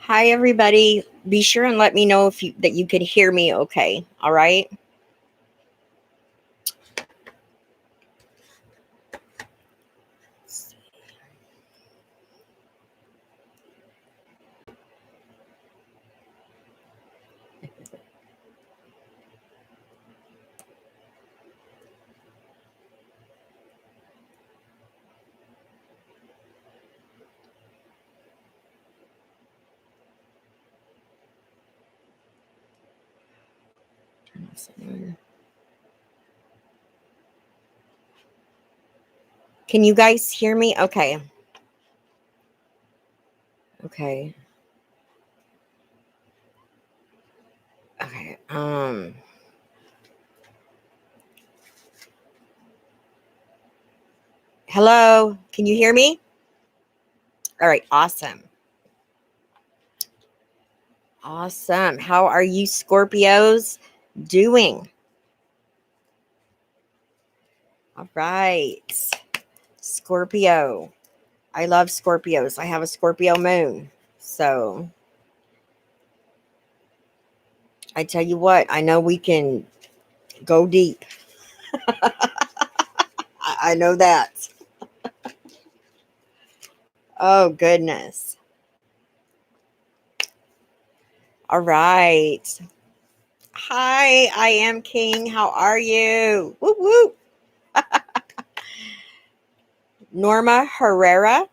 Hi, everybody. Be sure and let me know if you could hear me okay. All right. Can you guys hear me? Okay. Okay. Okay. Hello. Can you hear me? All right. Awesome. Awesome. How are you Scorpios doing? All right. Scorpio. I love Scorpios. I have a Scorpio moon. So I tell you what, I know we can go deep. I know that. Oh, goodness. All right. Hi, I am King. How are you? Whoop, whoop. Norma Herrera.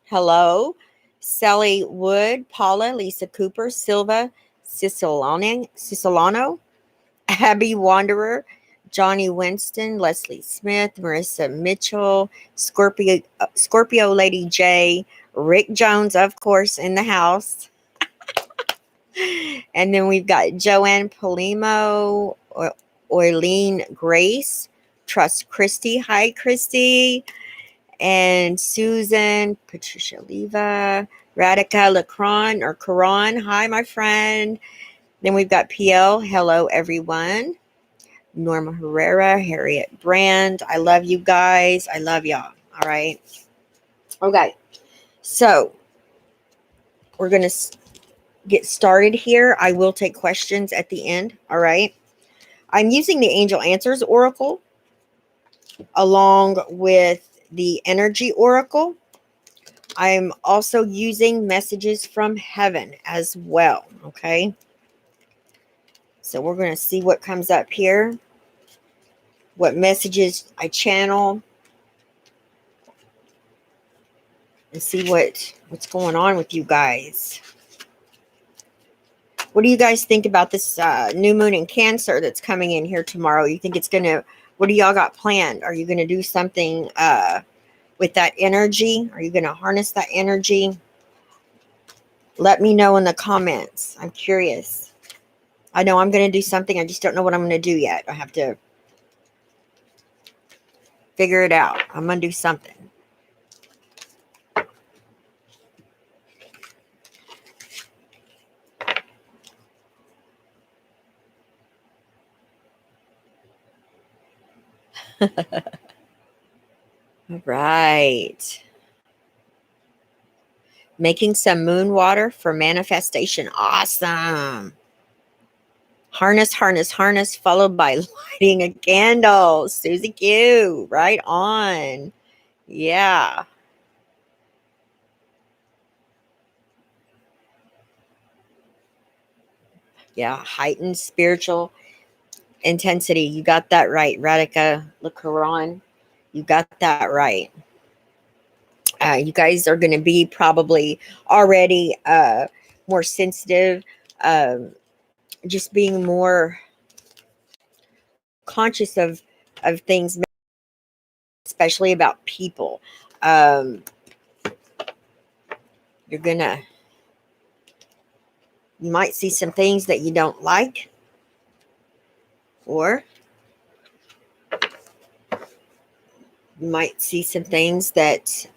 Hello. Sally Wood, Paula, Lisa Cooper, Silva Cisolano, Abby Wanderer, Johnny Winston, Leslie Smith, Marissa Mitchell, Scorpio Lady J, Rick Jones, of course, in the house. And then we've got Joanne Polimo, Orlean Grace, Trust Christy. Hi, Christy. And Susan, Patricia Leva, Radhika Lacron or Karan. Hi, my friend. Then we've got PL. Hello, everyone. Norma Herrera, Harriet Brand. I love you guys. I love y'all. All right. Okay. So we're going to get started here. I will take questions at the end. All right. I'm using the Angel Answers Oracle along with the Energy Oracle. I'm also using messages from heaven as well. Okay. So we're going to see what comes up here, what messages I channel, and see what's going on with you guys. What do you guys think about this new moon in Cancer that's coming in here tomorrow? You think it's going to, what do y'all got planned? Are you going to do something with that energy? Are you going to harness that energy? Let me know in the comments. I'm curious. I know I'm going to do something. I just don't know what I'm going to do yet. I have to figure it out. I'm going to do something. All right. Making some moon water for manifestation. Awesome. Harness, harness, harness, followed by lighting a candle. Susie Q. Right on. Yeah. Yeah. Heightened spiritual intensity. You got that right. Radhika Lakaran. You got that right. You guys are going to be probably already more sensitive, just being more conscious of things, especially about people. Um, you're gonna, you might see some things that you don't like, or you might see some things that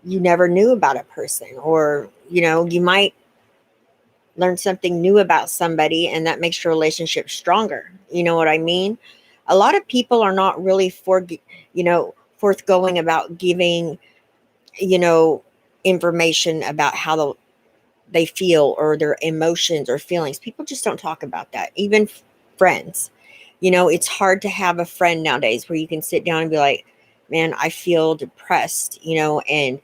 you never knew about a person, or you might learn something new about somebody, and that makes your relationship stronger. You know what I mean? A lot of people are not really forthgoing about giving information about how they feel or their emotions or feelings. People just don't talk about that. Even friends. It's hard to have a friend nowadays where you can sit down and be like, man, I feel depressed, and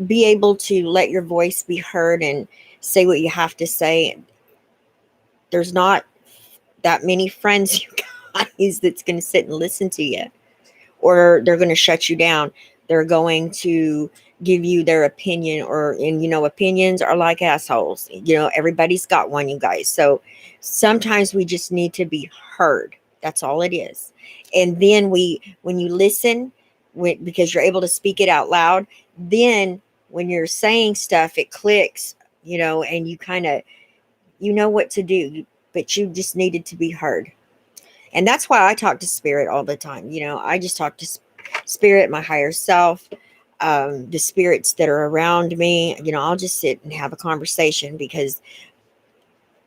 be able to let your voice be heard and say what you have to say. There's not that many friends, you guys, that's going to sit and listen to you, or they're going to shut you down. They're going to give you their opinion, and opinions are like assholes. Everybody's got one, you guys. So sometimes we just need to be heard. That's all it is. And then when you listen, because you're able to speak it out loud, then when you're saying stuff, it clicks, and you kind of, what to do, but you just needed to be heard. And that's why I talk to spirit all the time. I just talk to spirit, my higher self, the spirits that are around me. I'll just sit and have a conversation because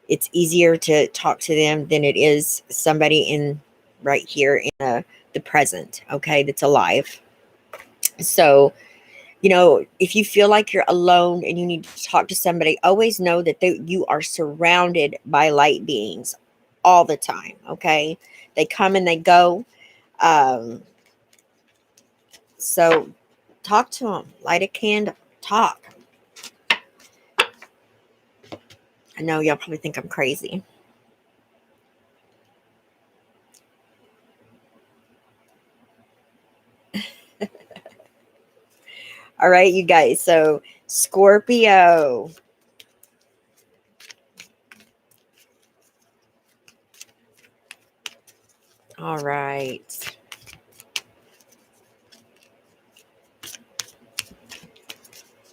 it's easier to talk to them than it is somebody in right here in the present, okay, that's alive. So, if you feel like you're alone and you need to talk to somebody, always know that you are surrounded by light beings all the time, okay? They come and they go. So talk to them, light a candle, talk. I know y'all probably think I'm crazy. All right, you guys. So Scorpio. All right.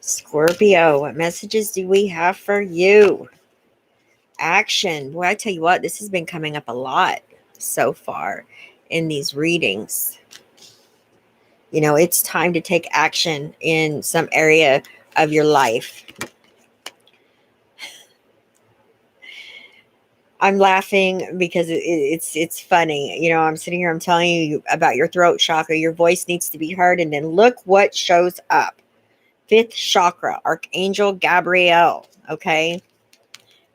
Scorpio, what messages do we have for you? Action. Boy, I tell you what, this has been coming up a lot so far in these readings. It's time to take action in some area of your life. I'm laughing because it's funny. I'm sitting here, I'm telling you about your throat chakra. Your voice needs to be heard. And then look what shows up. 5th chakra, Archangel Gabriel. Okay.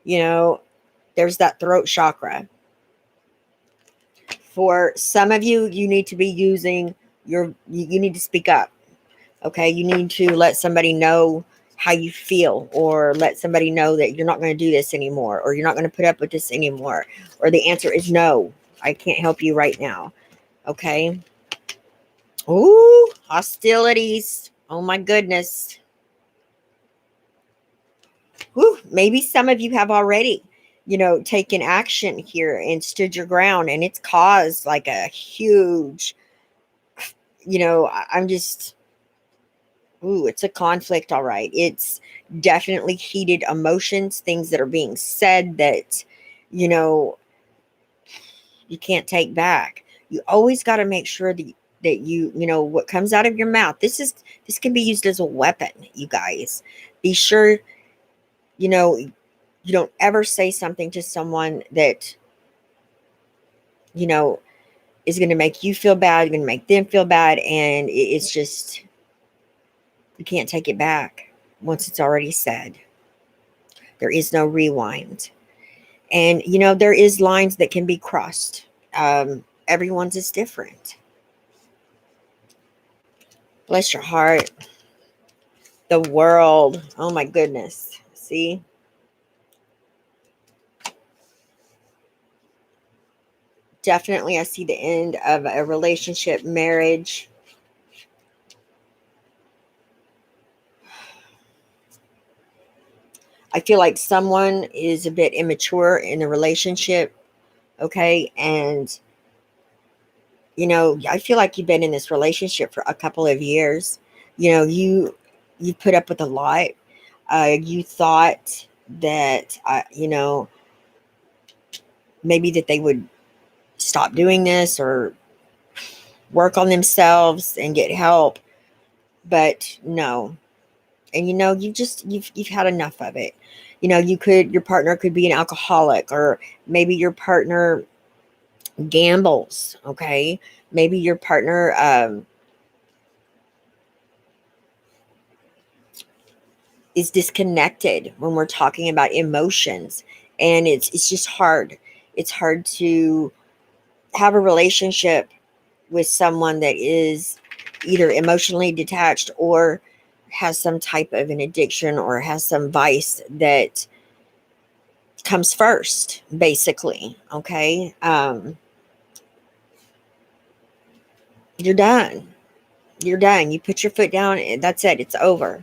There's that throat chakra. For some of you, you need to be using you need to speak up. Okay. You need to let somebody know how you feel, or let somebody know that you're not going to do this anymore, or you're not going to put up with this anymore, or the answer is no, I can't help you right now. Okay. Ooh, hostilities. Oh my goodness. Whew, maybe some of you have already, taken action here and stood your ground, and it's caused like a huge, I'm just, ooh, it's a conflict, all right. It's definitely heated emotions, things that are being said that, you know, you can't take back. You always got to make sure that what comes out of your mouth, this can be used as a weapon, you guys. Be sure, you don't ever say something to someone that, is going to make you feel bad, going to make them feel bad. And it's just, you can't take it back once it's already said. There is no rewind. And, there is lines that can be crossed. Everyone's is different. Bless your heart. The world. Oh my goodness. See? Definitely, I see the end of a relationship, marriage. I feel like someone is a bit immature in the relationship. Okay. And, I feel like you've been in this relationship for a couple of years. You put up with a lot. You thought that, maybe that they would stop doing this or work on themselves and get help. But no. And you've had enough of it. Your partner could be an alcoholic, or maybe your partner gambles. Okay. Maybe your partner, is disconnected when we're talking about emotions, and it's just hard. It's hard to have a relationship with someone that is either emotionally detached or has some type of an addiction or has some vice that comes first, basically. Okay. You're done. You're done. You put your foot down, and that's it. It's over.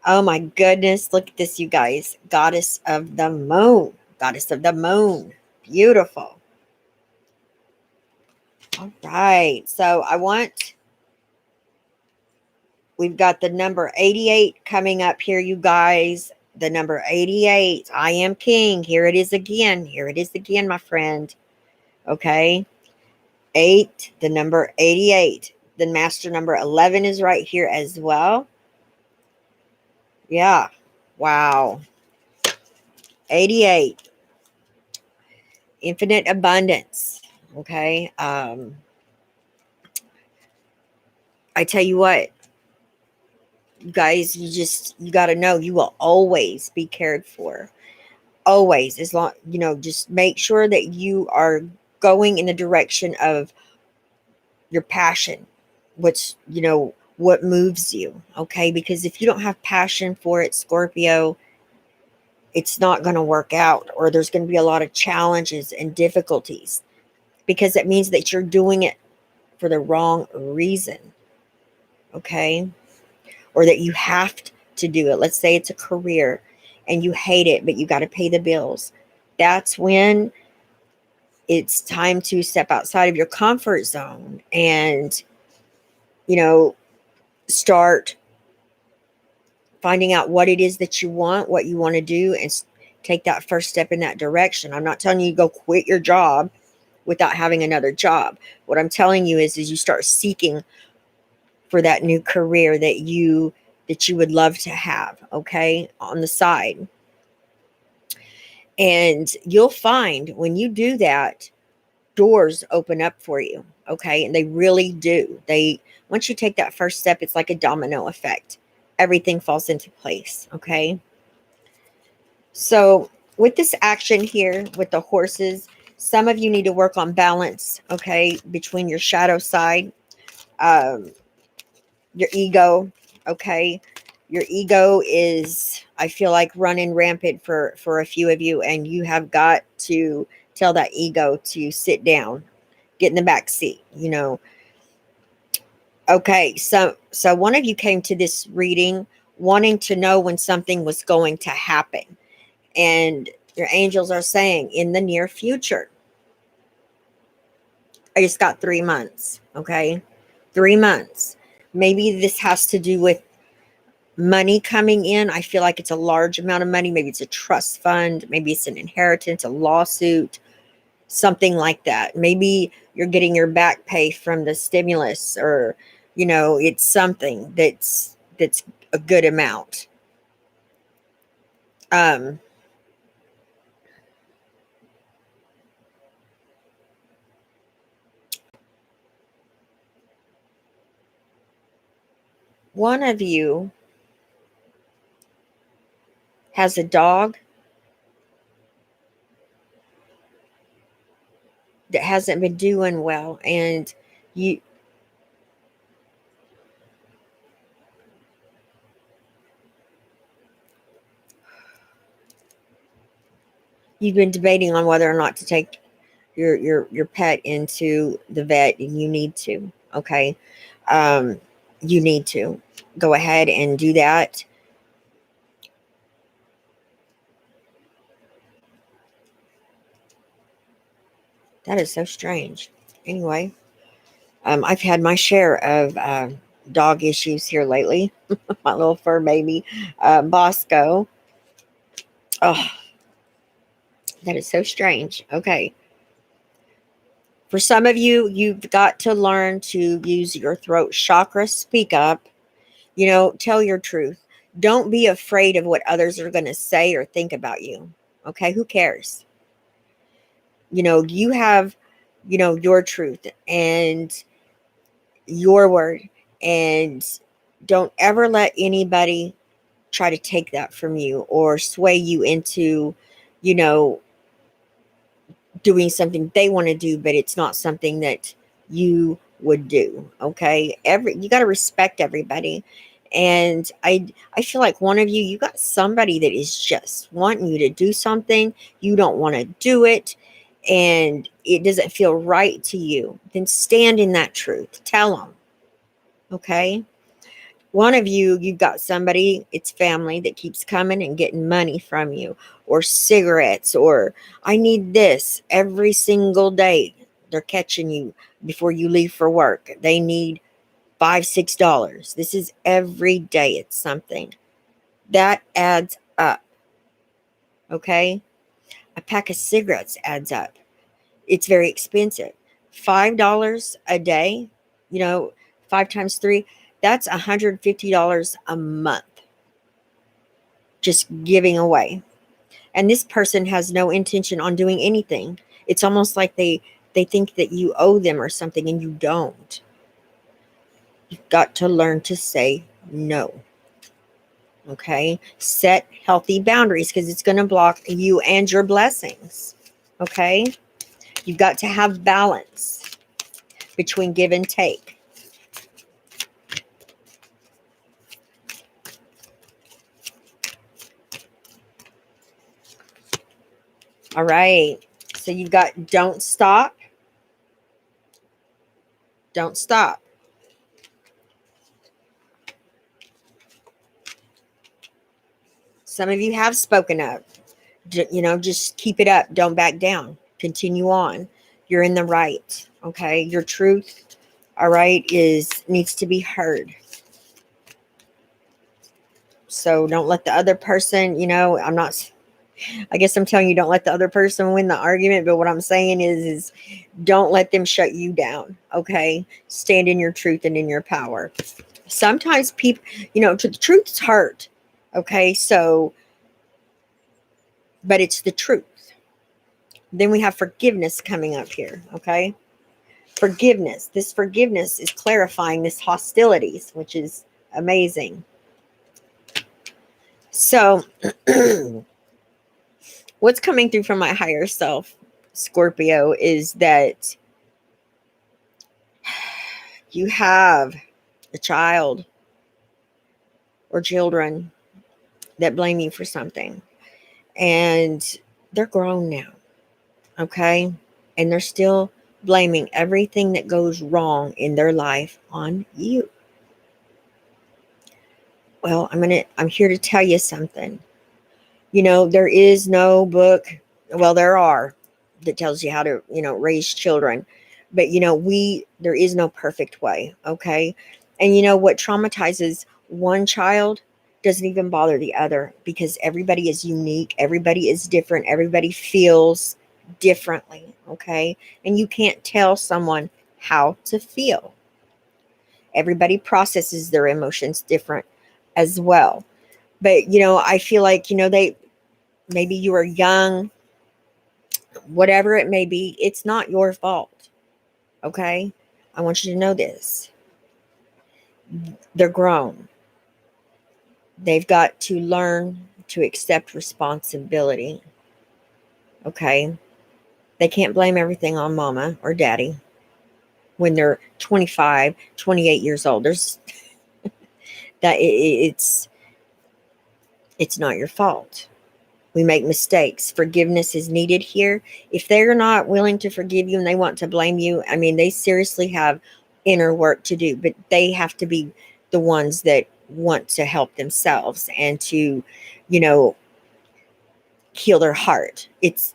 Oh my goodness. Look at this, you guys. Goddess of the moon. Goddess of the moon. Beautiful. All right. So we've got the number 88 coming up here, you guys. The number 88. I am king. Here it is again. Here it is again, my friend. Okay. 8, the number 88. The master number 11 is right here as well. Yeah. Wow. 88. Infinite abundance. Okay. I tell you what, guys, you got to know you will always be cared for. Always. As long, just make sure that you are going in the direction of your passion, which, what moves you. Okay. Because if you don't have passion for it, Scorpio, it's not going to work out, or there's going to be a lot of challenges and difficulties, because it means that you're doing it for the wrong reason. Okay. Or that you have to do it. Let's say it's a career and you hate it, but you got to pay the bills. That's when it's time to step outside of your comfort zone and, start finding out what it is that you want, what you want to do, and take that first step in that direction. I'm not telling you to go quit your job without having another job. What I'm telling you is you start seeking for that new career that you would love to have, okay, on the side. And you'll find when you do that, doors open up for you, okay? And they really do. Once you take that first step, it's like a domino effect. Everything falls into place, okay? So with this action here with the horses, some of you need to work on balance, okay, between your shadow side, um, your ego, okay? Your ego is, I feel like, running rampant for a few of you, and you have got to tell that ego to sit down, get in the back seat. Okay, so one of you came to this reading wanting to know when something was going to happen, and your angels are saying in the near future. I just got 3 months, okay? 3 months. Maybe this has to do with money coming in. I feel like it's a large amount of money. Maybe it's a trust fund. Maybe it's an inheritance, a lawsuit, something like that. Maybe you're getting your back pay from the stimulus, or, it's something that's a good amount. One of you has a dog that hasn't been doing well, and you you've been debating on whether or not to take your pet into the vet, and you need to. Okay. You need to go ahead and do that. That is so strange. Anyway, I've had my share of dog issues here lately. My little fur baby, Bosco. Oh, that is so strange. Okay. For some of you, you've got to learn to use your throat chakra. Speak up. Tell your truth. Don't be afraid of what others are going to say or think about you. Okay. Who cares? You have, your truth and your word, and don't ever let anybody try to take that from you or sway you into, you know, doing something they want to do, but it's not something that you would do. Okay. You got to respect everybody. And I feel like one of you, you got somebody that is just wanting you to do something. You don't want to do it. And it doesn't feel right to you. Then stand in that truth. Tell them. Okay. One of you, you've got somebody, it's family, that keeps coming and getting money from you, or cigarettes, or I need this every single day. They're catching you before you leave for work. They need $5, $6. This is every day. It's something that adds up. Okay. A pack of cigarettes adds up. It's very expensive. $5 a day, you know, 5 times 3, that's $150 a month just giving away. And this person has no intention on doing anything. It's almost like they think that you owe them or something, and you don't. You've got to learn to say no. Okay? Set healthy boundaries, because it's going to block you and your blessings. Okay? You've got to have balance between give and take. All right. So you've got don't stop. Don't stop. Some of you have spoken up. You know, just keep it up. Don't back down. Continue on. You're in the right. Okay. Your truth, all right, needs to be heard. So don't let the other person, I guess I'm telling you, don't let the other person win the argument. But what I'm saying is don't let them shut you down. Okay. Stand in your truth and in your power. Sometimes people, the truth's hurt. Okay. So, but it's the truth. Then we have forgiveness coming up here. Okay. Forgiveness. This forgiveness is clarifying this hostilities, which is amazing. So, what's coming through from my higher self, Scorpio, is that you have a child or children that blame you for something, and they're grown now. Okay. And they're still blaming everything that goes wrong in their life on you. Well, I'm here to tell you something. There is no book. Well, there are, that tells you how to, raise children. But, there is no perfect way. Okay. And what traumatizes one child doesn't even bother the other, because everybody is unique. Everybody is different. Everybody feels differently. Okay. And you can't tell someone how to feel. Everybody processes their emotions different as well. But, I feel like, maybe you are young, whatever it may be, it's not your fault. Okay. I want you to know this. They're grown. They've got to learn to accept responsibility. Okay. They can't blame everything on mama or daddy when they're 25, 28 years old. There's that it's not your fault. We make mistakes. Forgiveness is needed here. If they're not willing to forgive you and they want to blame you, they seriously have inner work to do, but they have to be the ones that want to help themselves and to, heal their heart.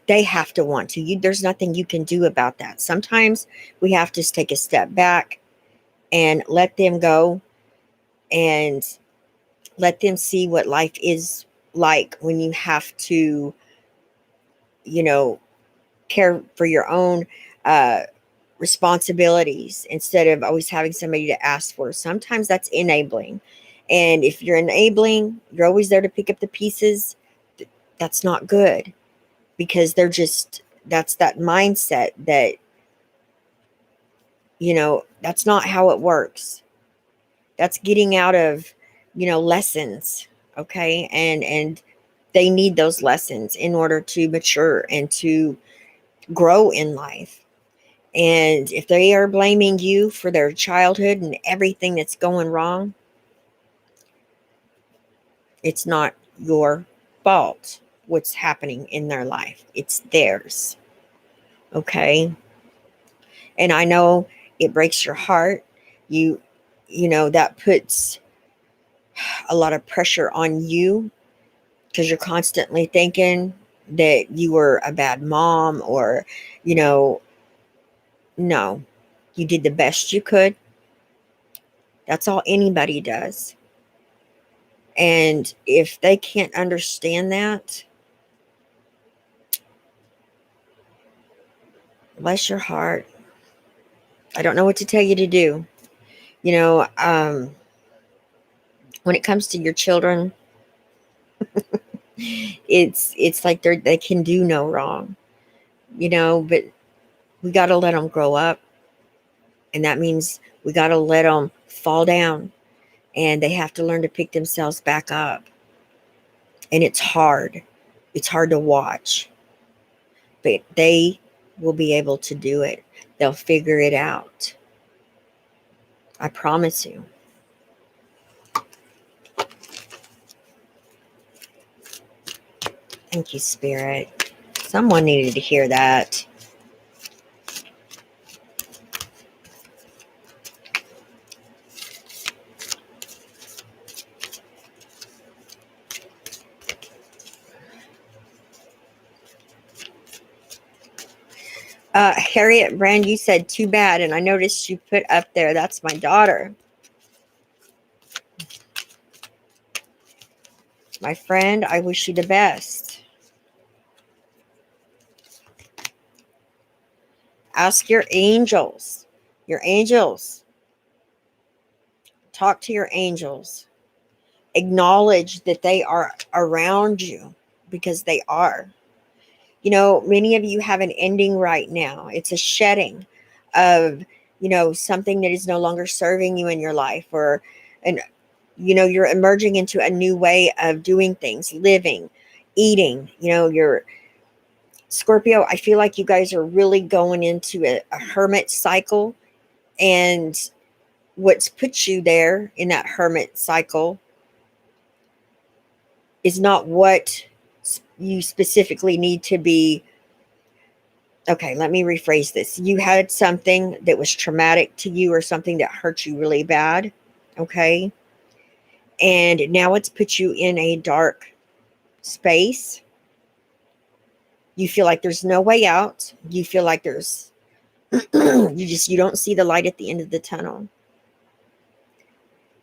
They have to want to. There's nothing you can do about that. Sometimes we have to take a step back and let them go and let them see what life is like when you have to, care for your own responsibilities instead of always having somebody to ask for. Sometimes that's enabling. And if you're enabling, you're always there to pick up the pieces. That's not good, because that's that mindset that, that's not how it works. That's getting out of, lessons. Okay. And they need those lessons in order to mature and to grow in life. And if they are blaming you for their childhood and everything that's going wrong, it's not your fault what's happening in their life. It's theirs. Okay. And I know it breaks your heart. You you know that puts a lot of pressure on you because you're constantly thinking that you were a bad mom or, you know, no. You did the best you could. That's all anybody does. And if they can't understand that, bless your heart. I don't know what to tell you to do. You know, when it comes to your children, it's like they can do no wrong. You know, but we got to let them grow up, and that means we got to let them fall down, and they have to learn to pick themselves back up. And it's hard. It's hard to watch, but they will be able to do it. They'll figure it out. I promise you. Thank you, Spirit. Someone needed to hear that. Harriet Brand, you said too bad, and I noticed you put up there, that's my daughter. My friend, I wish you the best. Ask your angels. Your angels. Talk to your angels. Acknowledge that they are around you because they are. You know, many of you have an ending right now. It's a shedding of, you know, something that is no longer serving you in your life, or, and, you know, you're emerging into a new way of doing things, living, eating. You know, you're Scorpio. I feel like you guys are really going into a hermit cycle. And what's put you there in that hermit cycle is not what you specifically need to be. Okay, let me rephrase this. You had something that was traumatic to you or something that hurt you really bad. Okay. And now it's put you in a dark space. You feel like there's no way out. You feel like there's, you don't see the light at the end of the tunnel.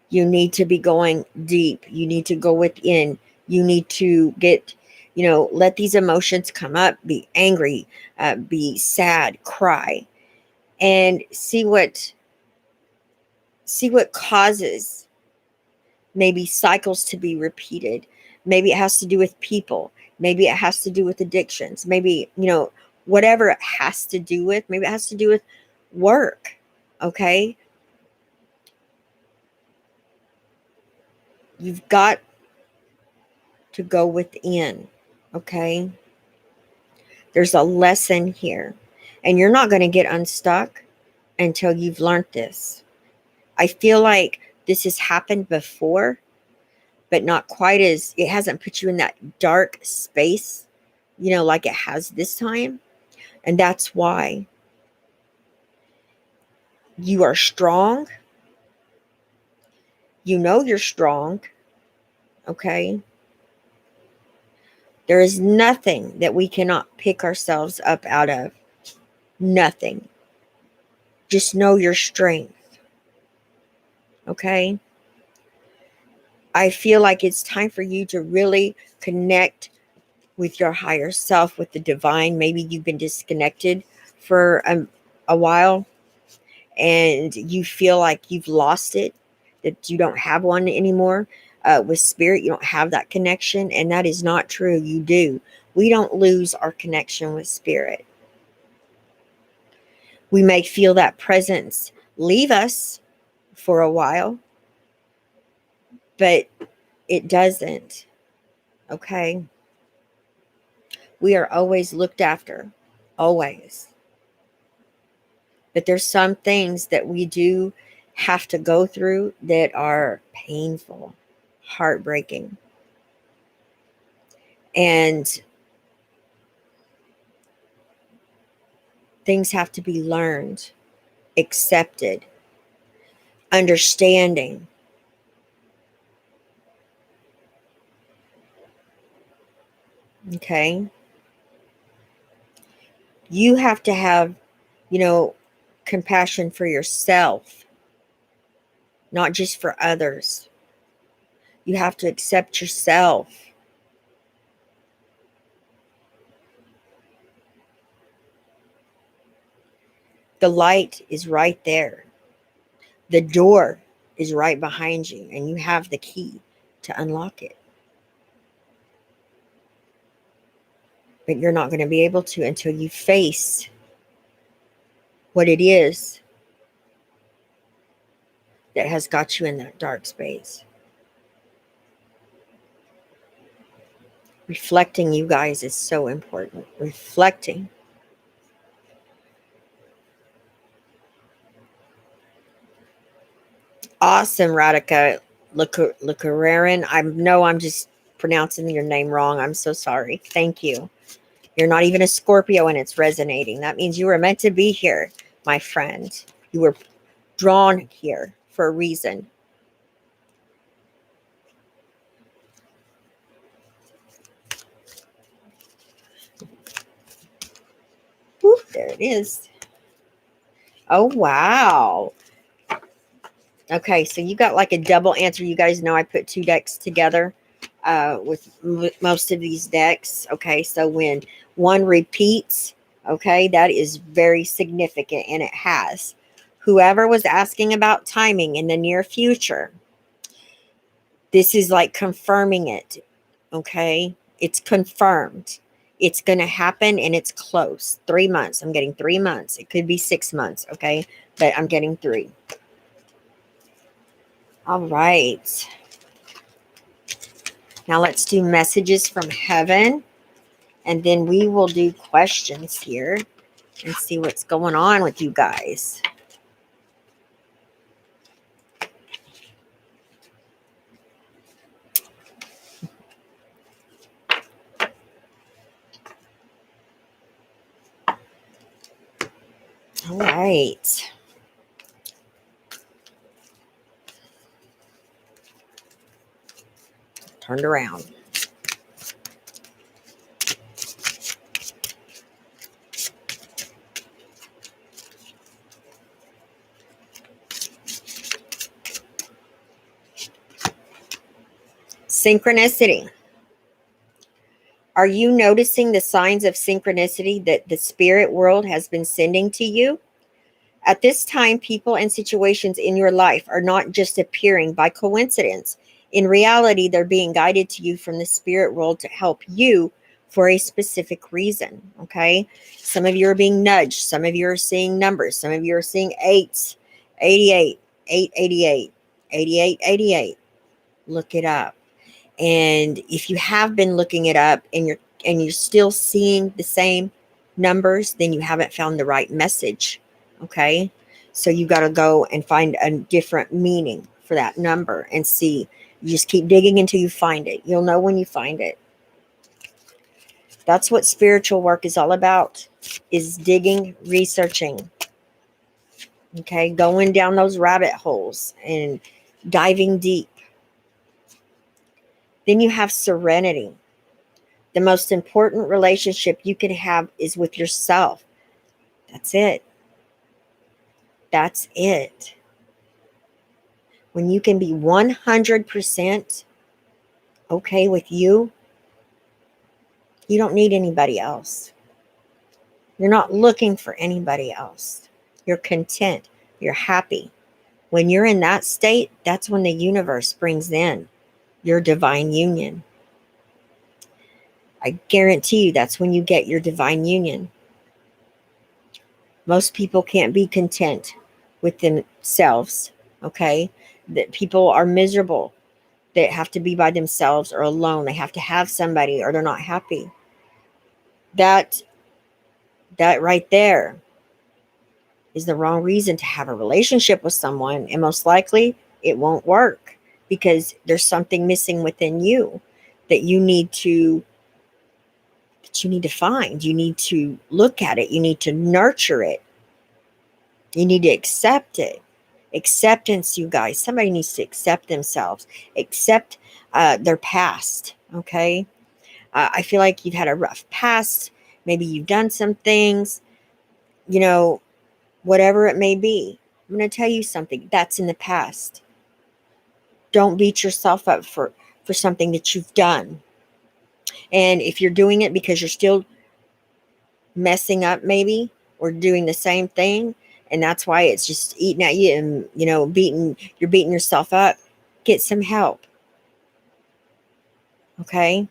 You need to be going deep. You need to go within. You need to get, you know, let these emotions come up, be angry, be sad, cry, and see what causes maybe cycles to be repeated. Maybe it has to do with people. Maybe it has to do with addictions. Maybe, you know, whatever it has to do with, maybe it has to do with work. Okay. You've got to go within. Okay. There's a lesson here, and you're not going to get unstuck until you've learned this. I feel like this has happened before, but not quite as, it hasn't put you in that dark space, you know, like it has this time. And that's why you are strong. You know you're strong. Okay. There is nothing that we cannot pick ourselves up out of. Nothing. Just know your strength. Okay. I feel like it's time for you to really connect with your higher self, with the divine. Maybe you've been disconnected for a while and you feel like you've lost it, that you don't have one anymore. With spirit, you don't have that connection, and that is not true. You do. We don't lose our connection with spirit. We may feel that presence leave us for a while, but It doesn't. Okay? We are always looked after. Always. But there's some things that we do have to go through that are painful, heartbreaking. And things have to be learned, accepted, understanding. Okay? You have to have, compassion for yourself, not just for others. You have to accept yourself. The light is right there. The door is right behind you, and you have the key to unlock it. But you're not going to be able to until you face what it is that has got you in that dark space. Reflecting, you guys, is so important. Reflecting. Awesome, Radhika Lucararin. I know I'm just pronouncing your name wrong. I'm so sorry. Thank you. You're not even a Scorpio and it's resonating. That means you were meant to be here, my friend. You were drawn here for a reason. Woo, there it is. Oh, wow. Okay, so you got like a double answer. You guys know I put two decks together with most of these decks. Okay, so when one repeats, okay, that is very significant, and it has. Whoever was asking about timing in the near future, this is like confirming it. Okay, it's confirmed. It's going to happen, and it's close. 3 months. I'm getting 3 months. It could be 6 months. Okay, but I'm getting 3. All right. Now let's do messages from heaven, and then we will do questions here and see what's going on with you guys. All right. Turned around. Synchronicity. Are you noticing the signs of synchronicity that the spirit world has been sending to you? At this time, people and situations in your life are not just appearing by coincidence. In reality, they're being guided to you from the spirit world to help you for a specific reason. Okay. Some of you are being nudged. Some of you are seeing numbers. Some of you are seeing 8s, 88, 888, 88, 88. Look it up. And if you have been looking it up and you're still seeing the same numbers, then you haven't found the right message. Okay? So you got to go and find a different meaning for that number and see. You just keep digging until you find it. You'll know when you find it. That's what spiritual work is all about, is digging, researching. Okay? Going down those rabbit holes and diving deep. Then you have serenity. The most important relationship you can have is with yourself. That's it. That's it. When you can be 100% okay with you, you don't need anybody else. You're not looking for anybody else. You're content. You're happy. When you're in that state, that's when the universe brings in your divine union. I guarantee you that's when you get your divine union. Most people can't be content with themselves, okay? That people are miserable. that have to be by themselves or alone. They have to have somebody or they're not happy. That right there is the wrong reason to have a relationship with someone, and most likely it won't work because there's something missing within you that you need to find. You need to look at it. You need to nurture it. You need to accept it. Acceptance, you guys. Somebody needs to accept themselves, accept their past. Okay. I feel like you've had a rough past. Maybe you've done some things, you know, whatever it may be. I'm going to tell you something that's in the past. Don't beat yourself up for something that you've done. And if you're doing it because you're still messing up, maybe, or doing the same thing, and that's why it's just eating at you and, you're beating yourself up, get some help. Okay?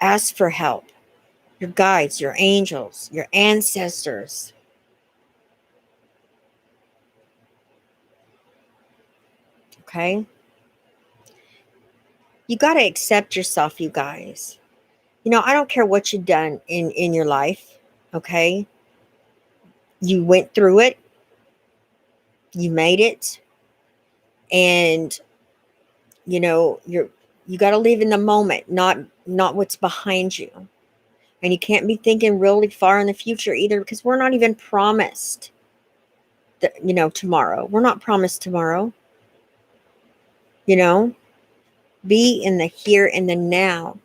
Ask for help. Your guides, your angels, your ancestors. Okay? You got to accept yourself, you guys. I don't care what you've done in your life. Okay? You went through it. You made it. And you got to live in the moment, not what's behind you. And you can't be thinking really far in the future either, because we're not even promised tomorrow. We're not promised tomorrow. Be in the here and the now.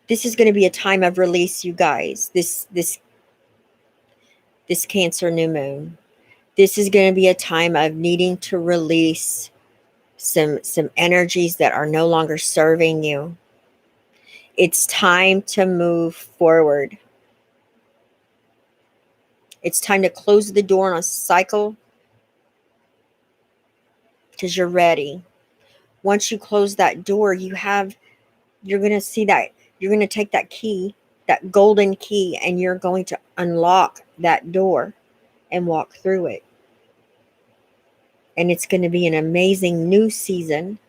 This is going to be a time of release, you guys. This Cancer new moon. This is going to be a time of needing to release some energies that are no longer serving you. It's time to move forward. It's time to close the door on a cycle because you're ready. Once you close that door, you're going to see that you're going to take that key, that golden key, and you're going to unlock that door and walk through it. And it's going to be an amazing new season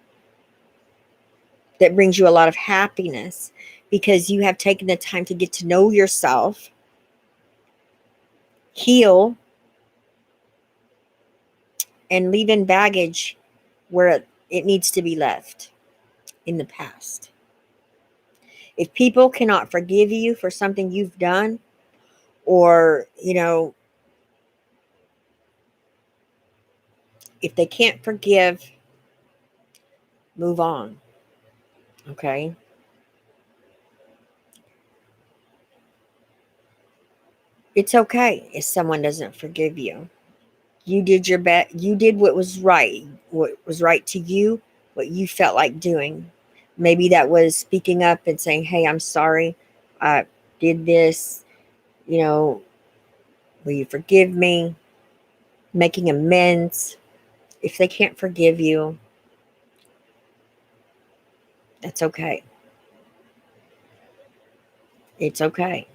that brings you a lot of happiness because you have taken the time to get to know yourself, heal, and leave in baggage where it needs to be left in the past. If people cannot forgive you for something you've done, or, if they can't forgive, move on. Okay? It's okay if someone doesn't forgive you. You did your best. You did what was right to you, what you felt like doing. Maybe that was speaking up and saying, hey, I'm sorry. I did this. Will you forgive me? Making amends. If they can't forgive you, that's okay. It's okay.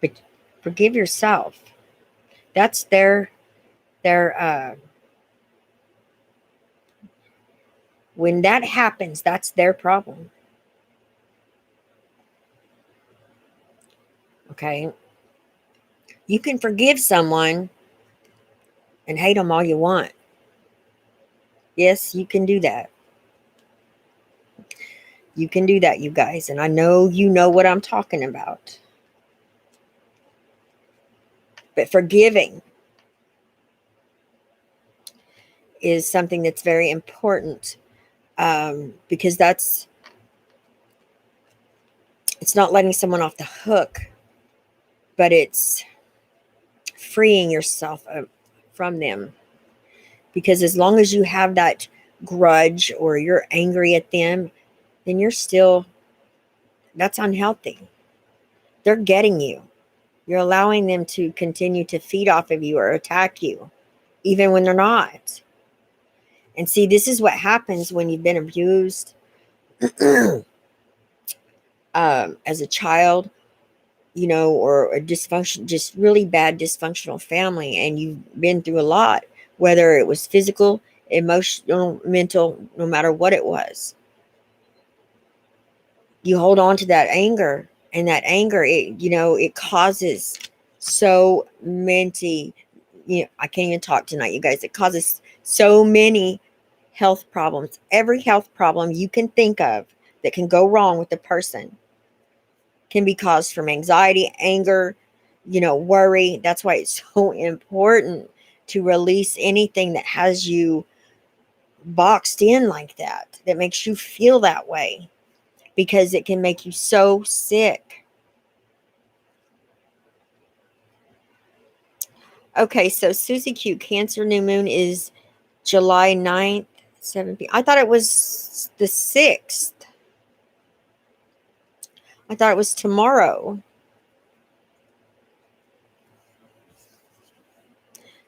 But forgive yourself. That's their when that happens, that's their problem. Okay? You can forgive someone and hate them all you want. Yes, you can do that. You can do that, you guys. And I know you know what I'm talking about. But forgiving is something that's very important, because it's not letting someone off the hook, but it's freeing yourself from them. Because as long as you have that grudge or you're angry at them, then that's unhealthy. They're getting you. You're allowing them to continue to feed off of you or attack you, even when they're not. And see, this is what happens when you've been abused as a child, or a just really bad dysfunctional family, and you've been through a lot. whether it was physical, emotional, mental, no matter what it was. You hold on to that anger, and that anger, it causes so many, I can't even talk tonight, you guys. It causes so many health problems. Every health problem you can think of that can go wrong with a person can be caused from anxiety, anger, worry. That's why it's so important to release anything that has you boxed in like that, that makes you feel that way, because it can make you so sick. Okay, so Susie Q, Cancer new moon is July 9th, 7 p.m. I thought it was the 6th. I thought it was tomorrow.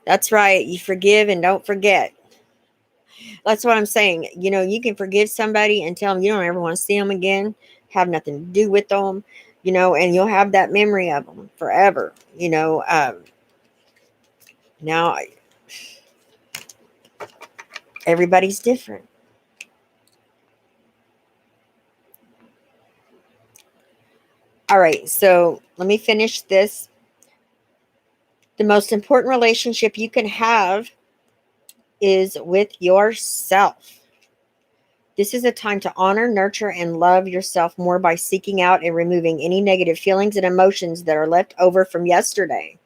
That's right. You forgive and don't forget. That's what I'm saying. You can forgive somebody and tell them you don't ever want to see them again, have nothing to do with them, and you'll have that memory of them forever. Now everybody's different. All right, so let me finish this. The most important relationship you can have is with yourself. This is a time to honor, nurture, and love yourself more by seeking out and removing any negative feelings and emotions that are left over from yesterday.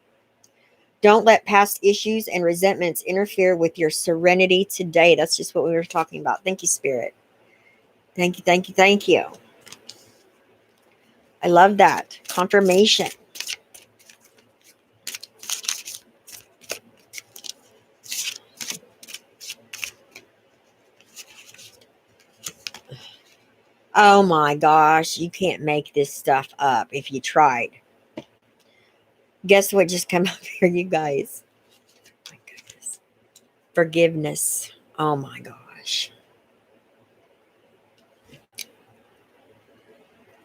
Don't let past issues and resentments interfere with your serenity today. That's just what we were talking about. Thank you, Spirit. Thank you, thank you, thank you. I love that. Confirmation. Oh my gosh, you can't make this stuff up if you tried. Guess what just came up here, you guys? My goodness. Forgiveness. Oh my gosh.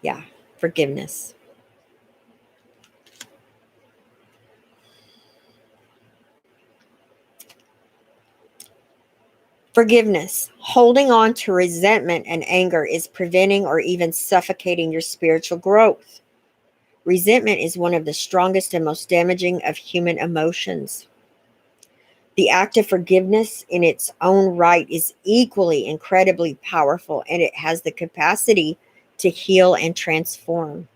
Yeah, forgiveness. Forgiveness. Holding on to resentment and anger is preventing or even suffocating your spiritual growth. Resentment is one of the strongest and most damaging of human emotions. The act of forgiveness in its own right is equally incredibly powerful, and it has the capacity to heal and transform.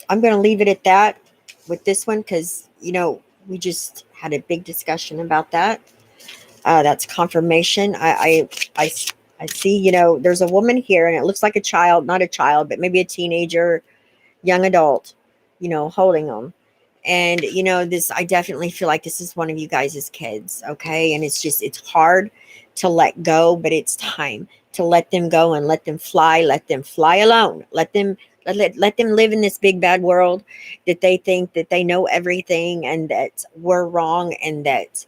I'm going to leave it at that with this one because, we just had a big discussion about that. That's confirmation. I see, there's a woman here and it looks like a child, not a child, but maybe a teenager, young adult, holding them. And, I definitely feel like this is one of you guys' kids. Okay. And it's hard to let go, but it's time to let them go and let them fly alone. Let them live in this big bad world that they think that they know everything and that we're wrong and that,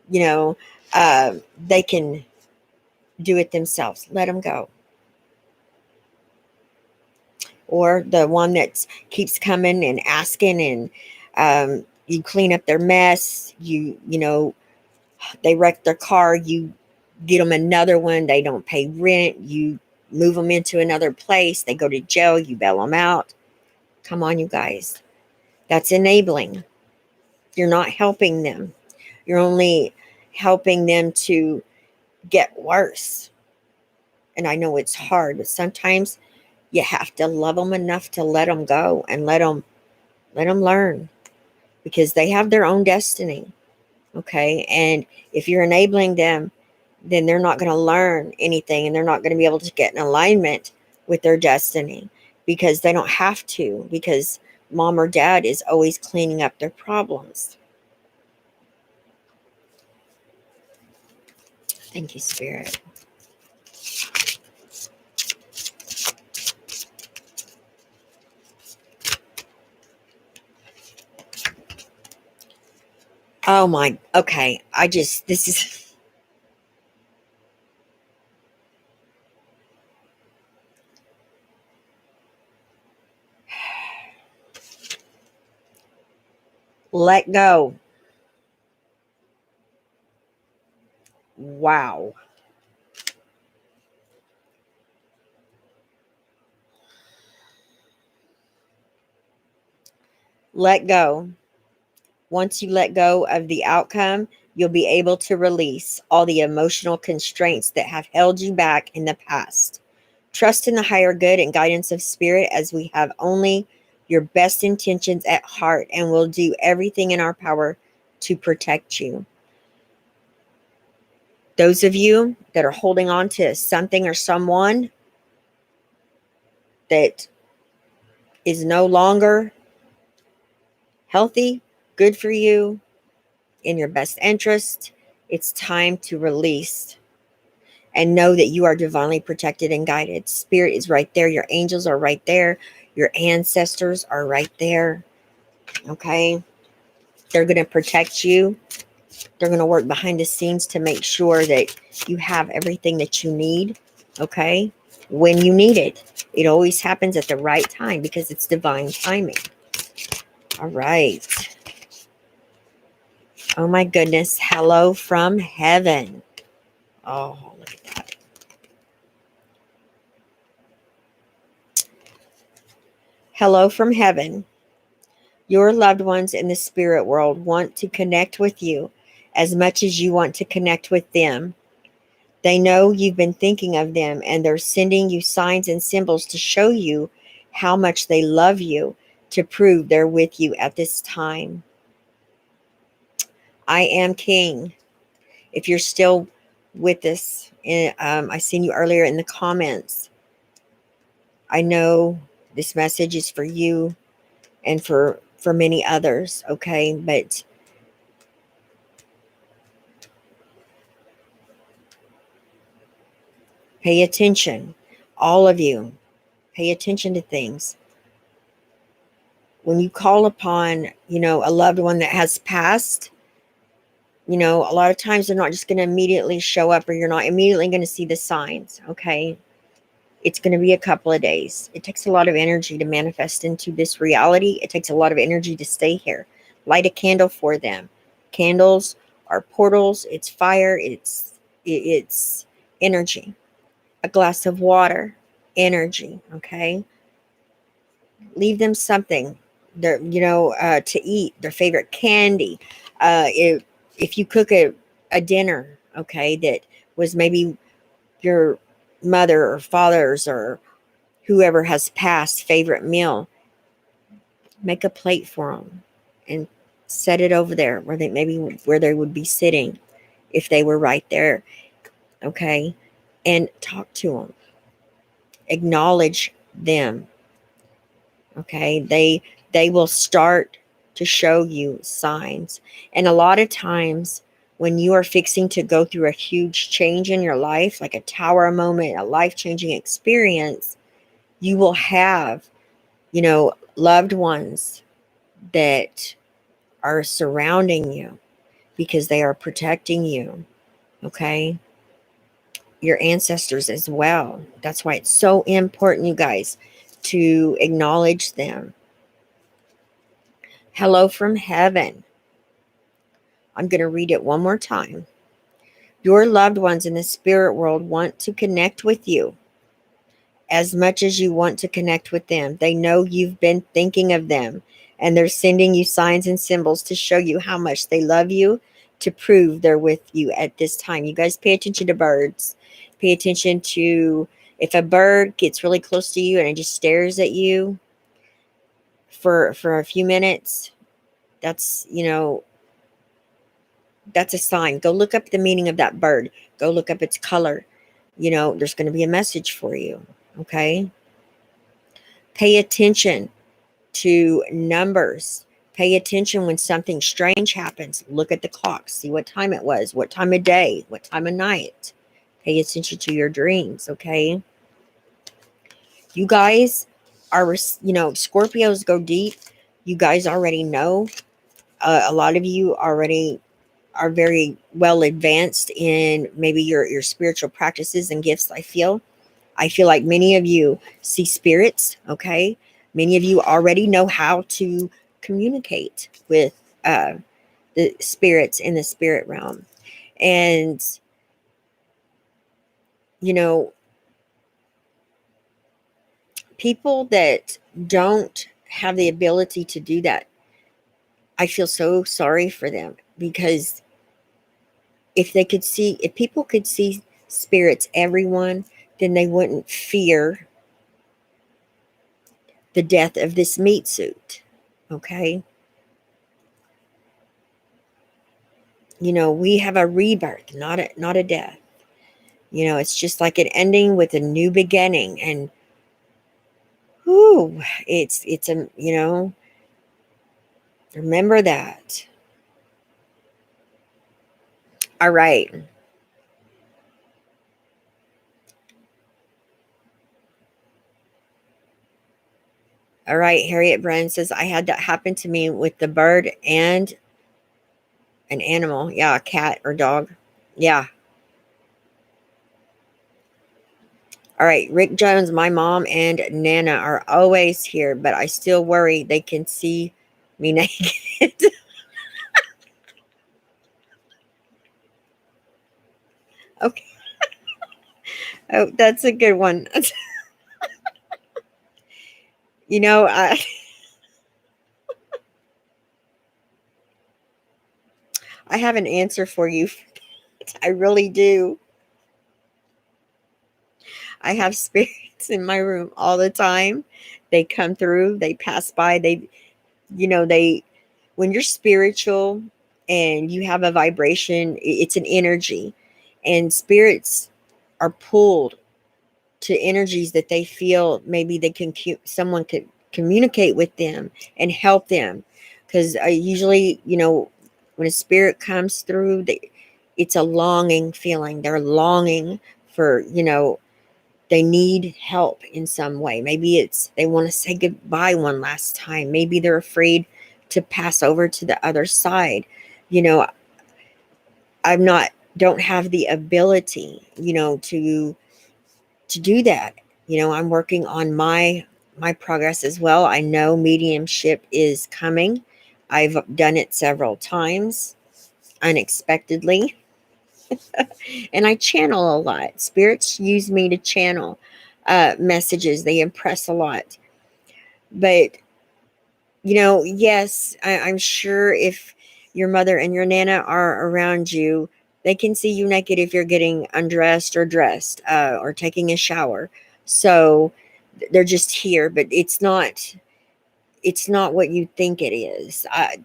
you know, they can do it themselves. Let them go. Or the one that keeps coming and asking, and you clean up their mess. They wreck their car. You get them another one. They don't pay rent. You move them into another place. They go to jail. You bail them out. Come on, you guys. That's enabling. You're not helping them. You're only helping them to get worse. And I know it's hard, but sometimes you have to love them enough to let them go and let them learn, because they have their own destiny. Okay. And if you're enabling them, then they're not going to learn anything, and they're not going to be able to get in alignment with their destiny, because they don't have to, because mom or dad is always cleaning up their problems. Thank you, Spirit. Oh my, okay. This is, Let go. Wow. Let go. Once you let go of the outcome, you'll be able to release all the emotional constraints that have held you back in the past. Trust in the higher good and guidance of spirit, as we have only your best intentions at heart and will do everything in our power to protect you. Those of you that are holding on to something or someone that is no longer healthy, good for you, in your best interest, it's time to release and know that you are divinely protected and guided. Spirit is right there. Your angels are right there. Your ancestors are right there. Okay. They're going to protect you. They're going to work behind the scenes to make sure that you have everything that you need. Okay. When you need it. It always happens at the right time because it's divine timing. All right. Oh my goodness. Hello from heaven. Oh, look at that. Hello from heaven. Your loved ones in the spirit world want to connect with you as much as you want to connect with them. They know you've been thinking of them and they're sending you signs and symbols to show you how much they love you, to prove they're with you at this time. I am King. If you're still with us, I seen you earlier in the comments. I know this message is for you and for many others, okay? But pay attention. All of you, pay attention to things. When you call upon, a loved one that has passed, a lot of times they're not just going to immediately show up, or you're not immediately going to see the signs, okay? It's going to be a couple of days. It takes a lot of energy to manifest into this reality. It takes a lot of energy to stay here. Light a candle for them. Candles are portals. It's fire. It's energy. A glass of water, energy, okay? Leave them something, to eat, their favorite candy. If you cook a dinner, okay, that was maybe your mother or father's or whoever has passed favorite meal, make a plate for them and set it over there where they would be sitting if they were right there, okay, and talk to them, acknowledge them. Okay, they will start to show you signs. And a lot of times when you are fixing to go through a huge change in your life, like a tower moment, a life-changing experience, you will have, loved ones that are surrounding you because they are protecting you. Okay? Your ancestors as well. That's why it's so important, you guys, to acknowledge them. Hello from heaven. I'm going to read it one more time. Your loved ones in the spirit world want to connect with you as much as you want to connect with them. They know you've been thinking of them, and they're sending you signs and symbols to show you how much they love you, to prove they're with you at this time. You guys pay attention to birds. Pay attention to if a bird gets really close to you and it just stares at you for a few minutes. That's, that's a sign. Go look up the meaning of that bird. Go look up its color. There's going to be a message for you. Okay. Pay attention to numbers. Pay attention when something strange happens. Look at the clock. See what time it was, what time of day, what time of night. Pay attention to your dreams. Okay. You guys are, Scorpios go deep. You guys already know. A lot of you already are very well advanced in maybe your spiritual practices and gifts. I feel like many of you see spirits. Okay. Many of you already know how to communicate with the spirits in the spirit realm. And, you know, people that don't have the ability to do that, I feel so sorry for them, because if people could see spirits, everyone, then they wouldn't fear the death of this meat suit. Okay. We have a rebirth, not a death. It's just like an ending with a new beginning. And whoo, it's a, remember that. All right. All right. Harriet Brennan says, I had that happen to me with the bird and an animal. Yeah, a cat or dog. Yeah. All right. Rick Jones, my mom and Nana are always here, but I still worry they can see me naked. Okay. Oh, that's a good one. you know, I, I have an answer for you. I really do. I have spirits in my room all the time. They come through, they pass by, they when you're spiritual and you have a vibration, it's an energy, and spirits are pulled to energies that they feel maybe someone could communicate with them and help them. Because I usually, when a spirit comes through, it's a longing feeling. They're longing for, they need help in some way. Maybe it's they want to say goodbye one last time. Maybe they're afraid to pass over to the other side. You know, I'm not don't have the ability, to do that. I'm working on my progress as well. I know mediumship is coming. I've done it several times unexpectedly, and I channel a lot. Spirits use me to channel messages. They impress a lot. But, yes, I'm sure if your mother and your nana are around you, they can see you naked if you're getting undressed or dressed, or taking a shower. So they're just here, but it's not what you think it is. I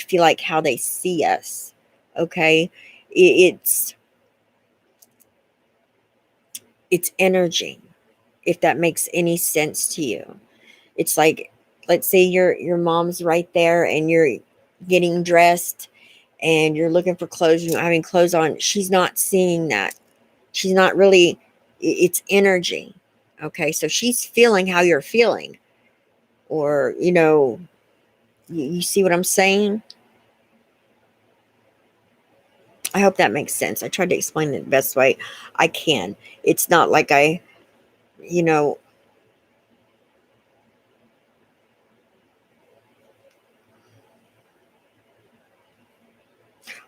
feel like how they see us. Okay. It's energy, if that makes any sense to you. It's like, let's say your mom's right there and you're getting dressed and you're looking for clothes, you're having clothes on. She's not seeing that. She's not really, it's energy. Okay. So she's feeling how you're feeling. Or, you see what I'm saying? I hope that makes sense. I tried to explain it the best way I can. It's not like you know,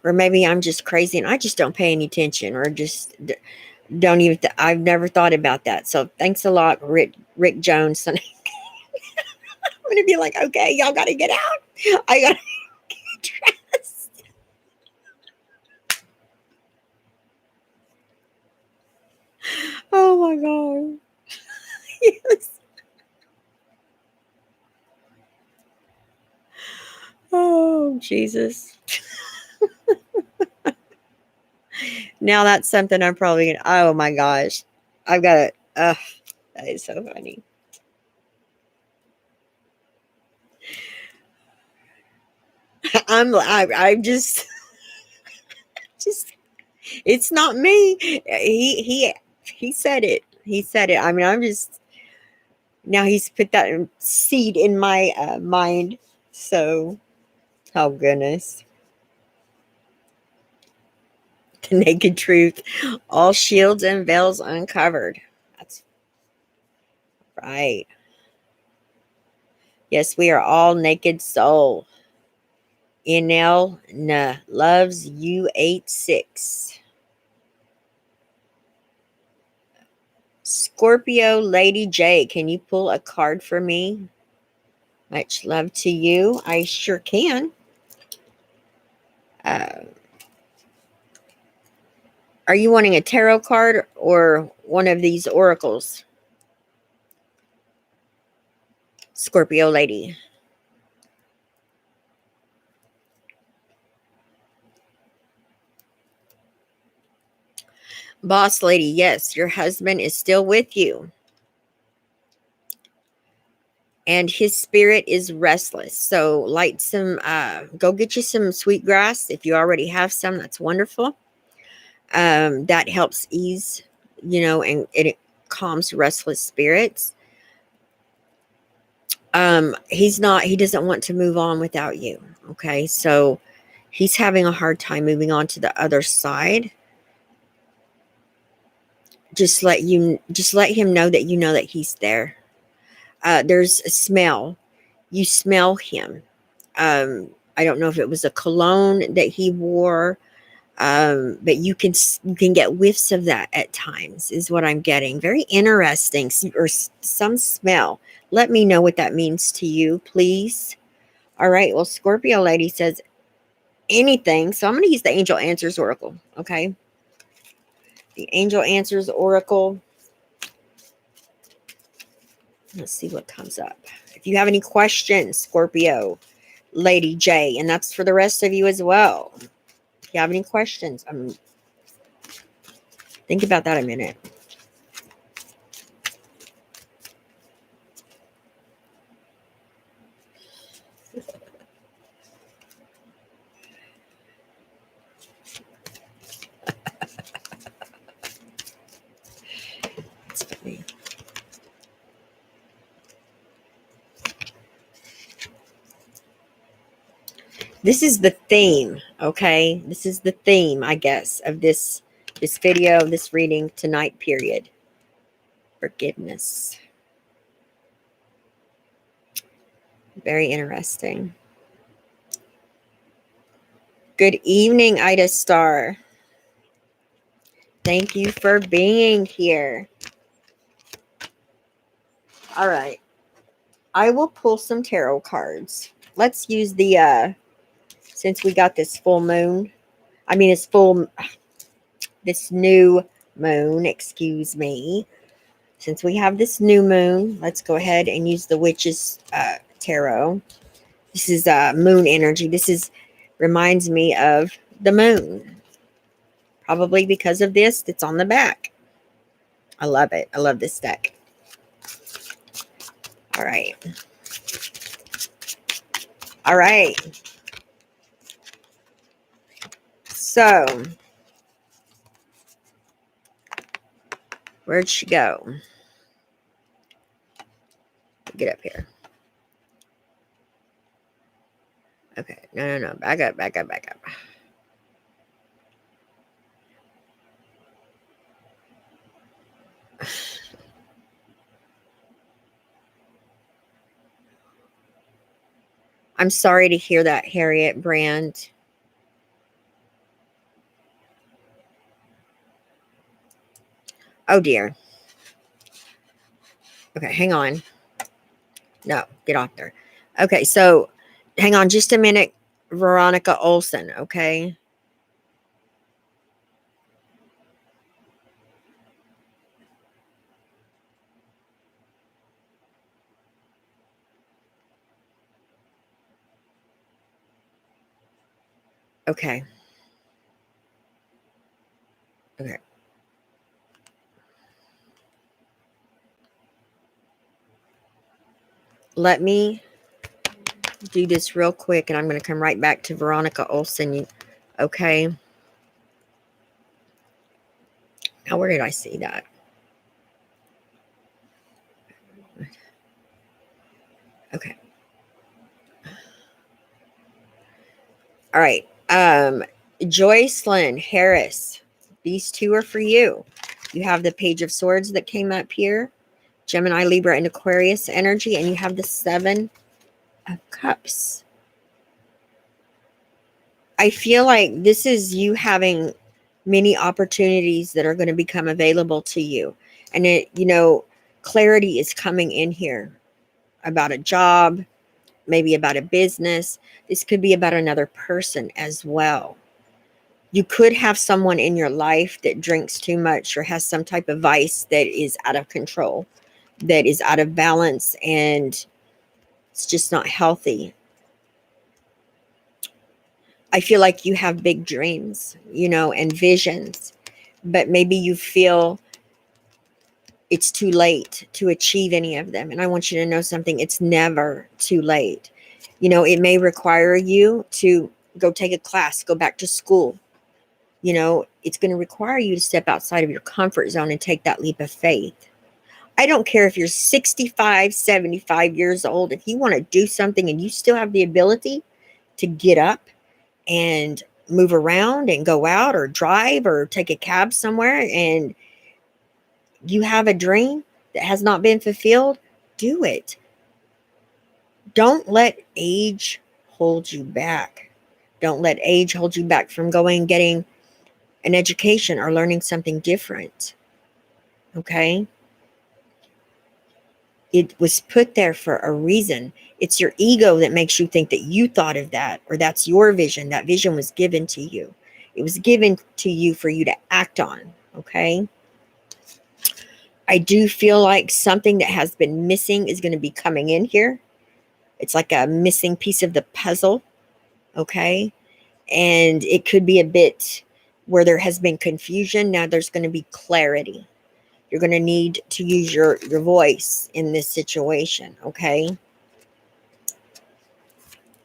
or maybe I'm just crazy and I just don't pay any attention, or just don't even, I've never thought about that. So thanks a lot, Rick Jones. I'm going to be like, okay, y'all got to get out. I got to get dressed. Oh my God. Yes. Oh, Jesus. Now that's something I'm probably going to, oh my gosh. I've got it. That is so funny. I'm just, it's not me. He said it. He said it. I mean, I'm just, now he's put that seed in my mind. So, oh goodness. The naked truth. All shields and veils uncovered. That's right. Yes, we are all naked soul. Inel loves you 86. Scorpio Lady J, can you pull a card for me? Much love to you. I sure can. Are you wanting a tarot card or one of these oracles? Scorpio Lady. Boss Lady, yes, your husband is still with you. And his spirit is restless. So light some, go get you some sweet grass. If you already have some, that's wonderful. That helps ease, and it calms restless spirits. He doesn't want to move on without you. Okay. So he's having a hard time moving on to the other side. Just let him know that he's there. There's a smell. You smell him. I don't know if it was a cologne that he wore, but you can get whiffs of that at times, is what I'm getting. Very interesting, or some smell. Let me know what that means to you, please. All right. Well, Scorpio Lady says anything, so I'm going to use the Angel Answers Oracle. Okay, the Angel Answers Oracle. Let's see what comes up. If you have any questions, Scorpio Lady J, and that's for the rest of you as well. If you have any questions, think about that a minute. That's funny. This is the theme, okay? This is the theme, I guess, of this video, this reading tonight, period. Forgiveness. Very interesting. Good evening, Ida Star. Thank you for being here. All right. I will pull some tarot cards. Let's use the, since we got this full moon. I mean, this new moon, excuse me. Since we have this new moon, let's go ahead and use the Witch's Tarot. This is moon energy. Reminds me of the moon. Probably because of this that's on the back. I love it. I love this deck. All right. All right. So, where'd she go? Get up here. Okay. No. Back up. I'm sorry to hear that, Harriet Brand. Oh, dear. Okay, hang on. No, get off there. Okay, so hang on just a minute, Veronica Olson, okay? Okay. Okay. Let me do this real quick, and I'm going to come right back to Veronica Olson. Okay. Now, where did I see that? Okay. All right. Joycelyn Harris. These two are for you. You have the Page of Swords that came up here. Gemini, Libra, and Aquarius energy. And you have the Seven of Cups. I feel like this is you having many opportunities that are going to become available to you. And clarity is coming in here about a job, maybe about a business. This could be about another person as well. You could have someone in your life that drinks too much or has some type of vice that is out of control, that is out of balance, and it's just not healthy. I feel like you have big dreams, and visions, but maybe you feel it's too late to achieve any of them. And I want you to know something. It's never too late. It may require you to go take a class, go back to school. It's going to require you to step outside of your comfort zone and take that leap of faith. I don't care if you're 65, 75 years old. If you want to do something and you still have the ability to get up and move around and go out or drive or take a cab somewhere, and you have a dream that has not been fulfilled, do it. Don't let age hold you back. Don't let age hold you back from going and getting an education or learning something different. Okay? It was put there for a reason. It's your ego that makes you think that you thought of that, or that's your vision. That vision was given to you. It was given to you for you to act on. Okay? I do feel like something that has been missing is going to be coming in here. It's like a missing piece of the puzzle. Okay? And it could be a bit where there has been confusion. Now there's going to be clarity. You're going to need to use your voice in this situation. Okay?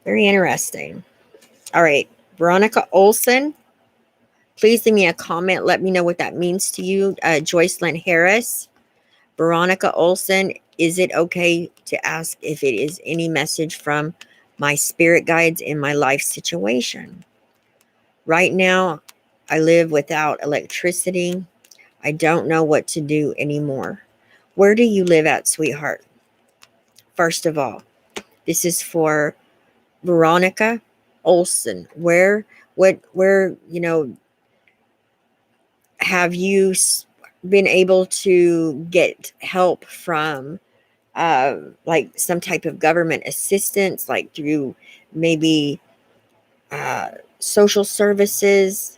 Very interesting. All right. Veronica Olson, please leave me a comment. Let me know what that means to you. Joycelyn Harris. Veronica Olson, is it okay to ask if it is any message from my spirit guides in my life situation? Right now, I live without electricity. I don't know what to do anymore. Where do you live at, sweetheart? First of all, this is for Veronica Olson. Where, have you been able to get help from, like some type of government assistance, like through maybe social services,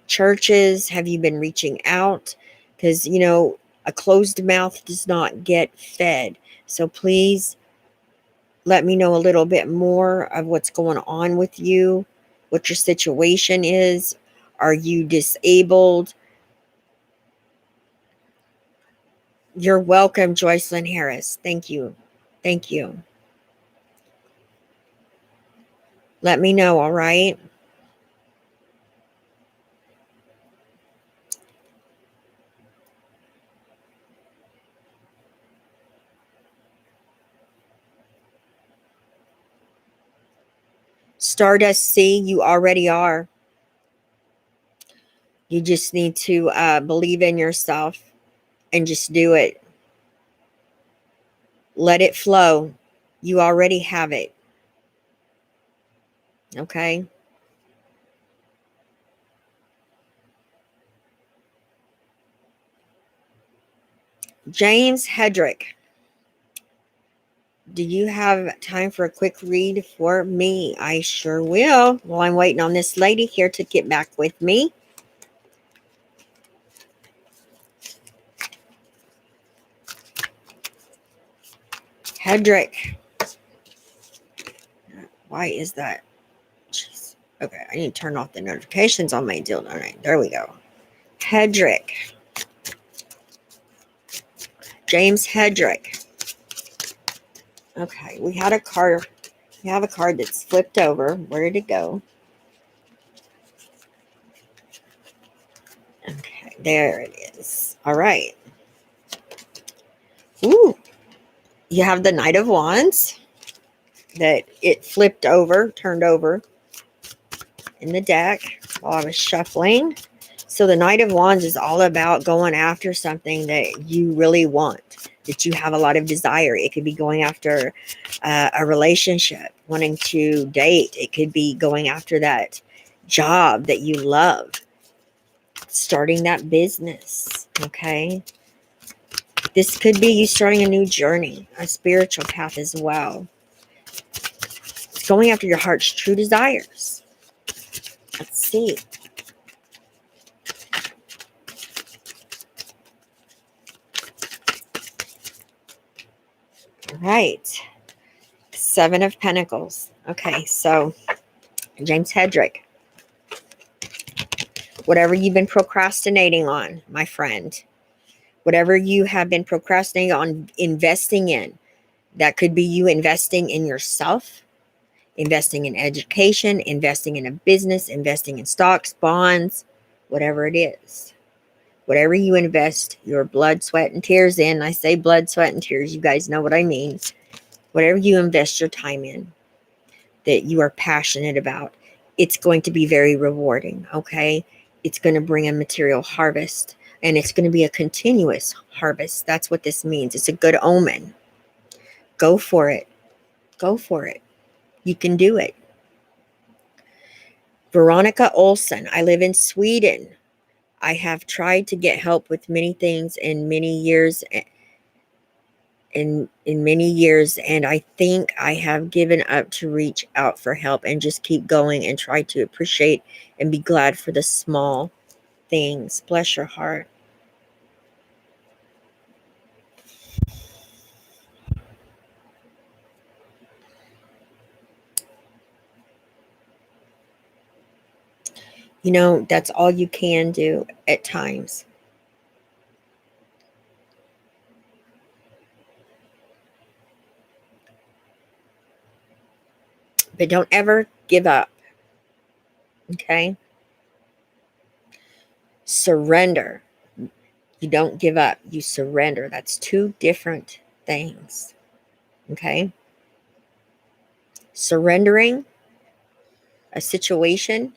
churches? Have you been reaching out? Because, a closed mouth does not get fed. So please let me know a little bit more of what's going on with you, what your situation is. Are you disabled? You're welcome, Joycelyn Harris. Thank you. Thank you. Let me know, all right? Stardust C, you already are. You just need to believe in yourself and just do it. Let it flow. You already have it. Okay? James Hedrick, do you have time for a quick read for me? I sure will. Well, I'm waiting on this lady here to get back with me. Hedrick. Why is that? Jeez. Okay, I need to turn off the notifications on my deal. All right, there we go. Hedrick. James Hedrick. Okay, we had a card. We have a card that's flipped over. Where did it go? Okay, there it is. All right. Ooh, you have the Knight of Wands that it flipped over, turned over in the deck while I was shuffling. So the Knight of Wands is all about going after something that you really want, that you have a lot of desire. It could be going after a relationship, wanting to date. It could be going after that job that you love, starting that business, okay? This could be you starting a new journey, a spiritual path as well. It's going after your heart's true desires. Let's see. All right. Seven of Pentacles. Okay, so James Hedrick. Whatever you've been procrastinating on, my friend, whatever you have been procrastinating on investing in, that could be you investing in yourself, investing in education, investing in a business, investing in stocks, bonds, whatever it is. Whatever you invest your blood, sweat, and tears in, I say blood, sweat, and tears, you guys know what I mean. Whatever you invest your time in that you are passionate about, it's going to be very rewarding, okay? It's going to bring a material harvest, and it's going to be a continuous harvest. That's what this means. It's a good omen. Go for it. Go for it. You can do it. Veronica Olson. I live in Sweden. I have tried to get help with many things in many years, in many years, and I think I have given up to reach out for help and just keep going and try to appreciate and be glad for the small things. Bless your heart. You know, that's all you can do at times. But don't ever give up, okay? Surrender. You don't give up, you surrender. That's two different things, okay? Surrendering a situation,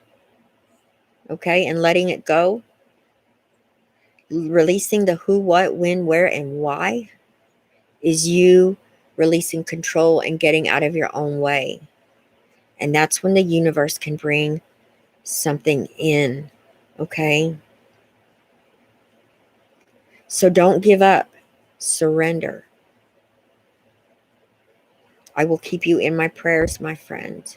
okay, and letting it go, releasing the who, what, when, where, and why, is you releasing control and getting out of your own way. And that's when the universe can bring something in, okay? So don't give up. Surrender. I will keep you in my prayers, my friend.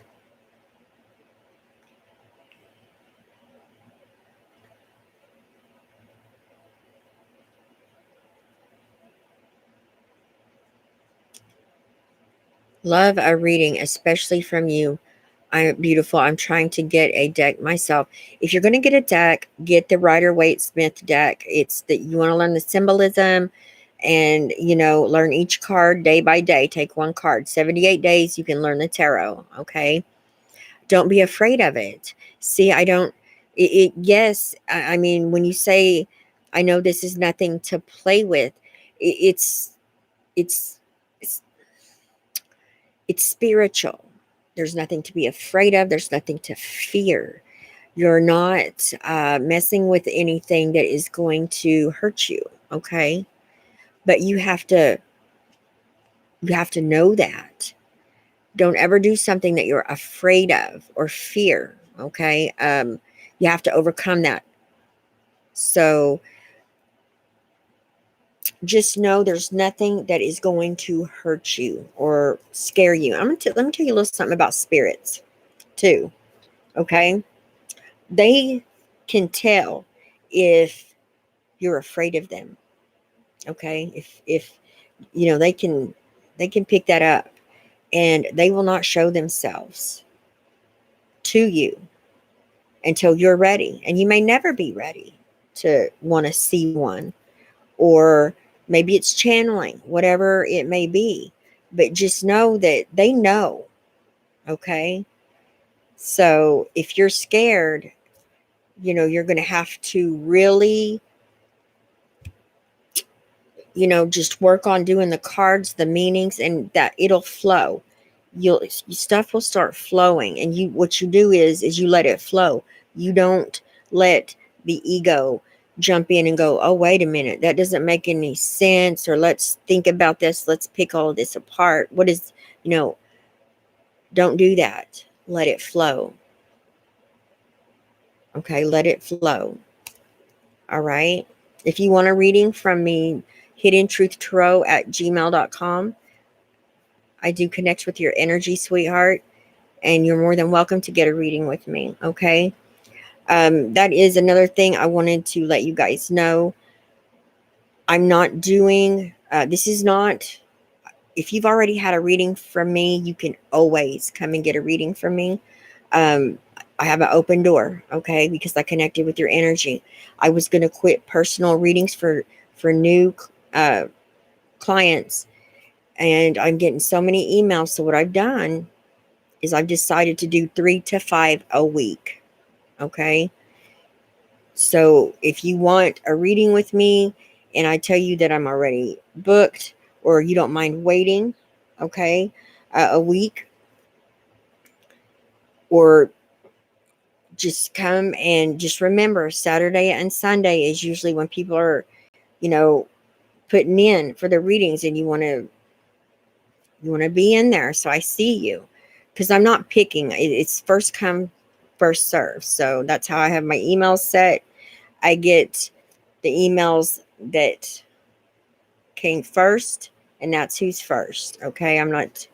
Love a reading, especially from you. I'm beautiful. I'm trying to get a deck myself. If you're going to get a deck, get the Rider-Waite-Smith deck. It's that you want to learn the symbolism and, you know, learn each card day by day. Take one card. 78 days, you can learn the tarot, okay? Don't be afraid of it. See, I don't, yes, I mean, when you say, I know this is nothing to play with, it's, it's, it's, it's spiritual. There's nothing to be afraid of. There's nothing to fear. You're not messing with anything that is going to hurt you, okay? But you have to know that. Don't ever do something that you're afraid of or fear, okay? You have to overcome that. So just know there's nothing that is going to hurt you or scare you. Let me tell you a little something about spirits too, okay? They can tell if you're afraid of them, okay? If you know, they can pick that up, and they will not show themselves to you until you're ready. And you may never be ready to want to see one, or maybe it's channeling, whatever it may be. But just know that they know, okay? So if you're scared, you know, you're going to have to really, you know, just work on doing the cards, the meanings, and that it'll flow. Stuff will start flowing, and what you do is you let it flow. You don't let the ego jump in and go, oh, wait a minute, that doesn't make any sense, or let's think about this, let's pick all of this apart. What is, you know, don't do that. Let it flow. Okay, let it flow. All right. If you want a reading from me, hiddentruthtarot@gmail.com. I do connect with your energy, sweetheart, and you're more than welcome to get a reading with me. Okay. That is another thing I wanted to let you guys know. I'm not doing, this is not, if you've already had a reading from me, you can always come and get a reading from me. Um, I have an open door, okay, because I connected with your energy. I was going to quit personal readings for new uh, clients, and I'm getting so many emails. So what I've done is I've decided to do 3 to 5 a week, okay? So if you want a reading with me and I tell you that I'm already booked, or you don't mind waiting, okay, a week, or just come, and just remember Saturday and Sunday is usually when people are, you know, putting in for the readings, and you want to be in there so I see you, because I'm not picking. It's first come, first serve. So that's how I have my emails set. I get the emails that came first, and that's who's first. Okay, I'm not,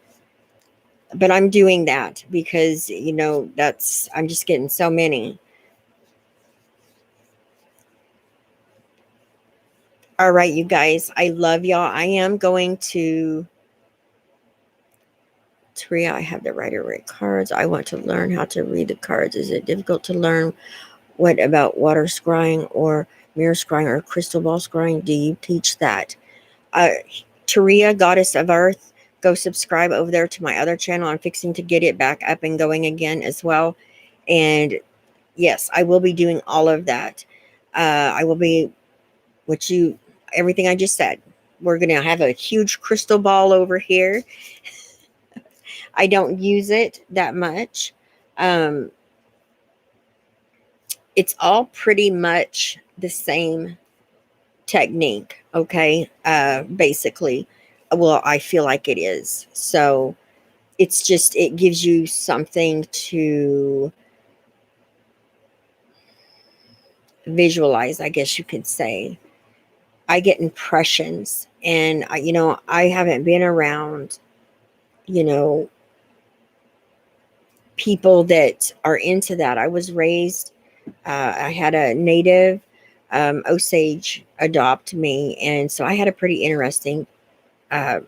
but I'm doing that because that's, I'm just getting so many. All right, you guys, I love y'all. I am going to Taria, I have the Rider-Waite cards. I want to learn how to read the cards. Is it difficult to learn? What about water scrying or mirror scrying or crystal ball scrying? Do you teach that? uh Taria, Goddess of Earth, go subscribe over there to my other channel. I'm fixing to get it back up and going again as well. And yes, I will be doing all of that. I will be, what you, everything I just said. We're going to have a huge crystal ball over here. I don't use it that much. Um, it's all pretty much the same technique, okay? Basically, well, I feel like it is. So it's just, it gives you something to visualize, I guess you could say. I get impressions, and I haven't been around, you know, people that are into that. I was raised, I had a native Osage adopt me, and so I had a pretty interesting uh,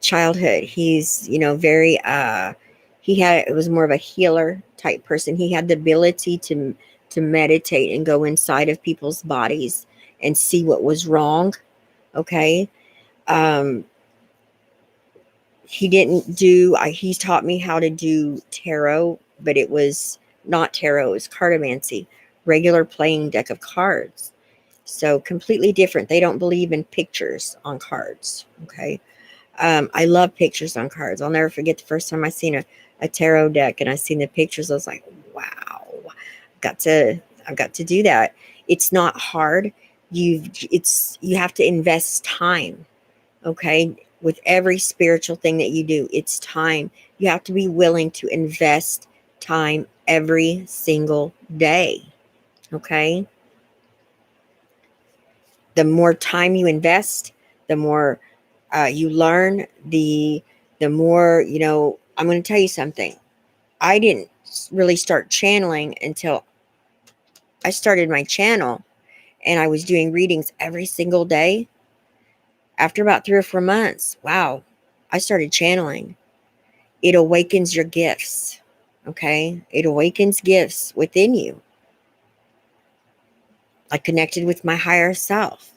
childhood. He's, very, it was more of a healer type person. He had the ability to meditate and go inside of people's bodies and see what was wrong. Okay. Um, he didn't do, he taught me how to do tarot, but it was not tarot, it was cartomancy, regular playing deck of cards. So completely different. They don't believe in pictures on cards. Okay. I love pictures on cards. I'll never forget the first time I seen a tarot deck and I seen the pictures. I was like, wow, I've got to do that. It's not hard. You have to invest time. Okay. With every spiritual thing that you do, it's time. You have to be willing to invest time every single day. Okay. The more time you invest, the more you learn, the more, I'm going to tell you something. I didn't really start channeling until I started my channel, and I was doing readings every single day. After about 3 or 4 months, wow, I started channeling. It awakens your gifts. Okay. It awakens gifts within you. I connected with my higher self.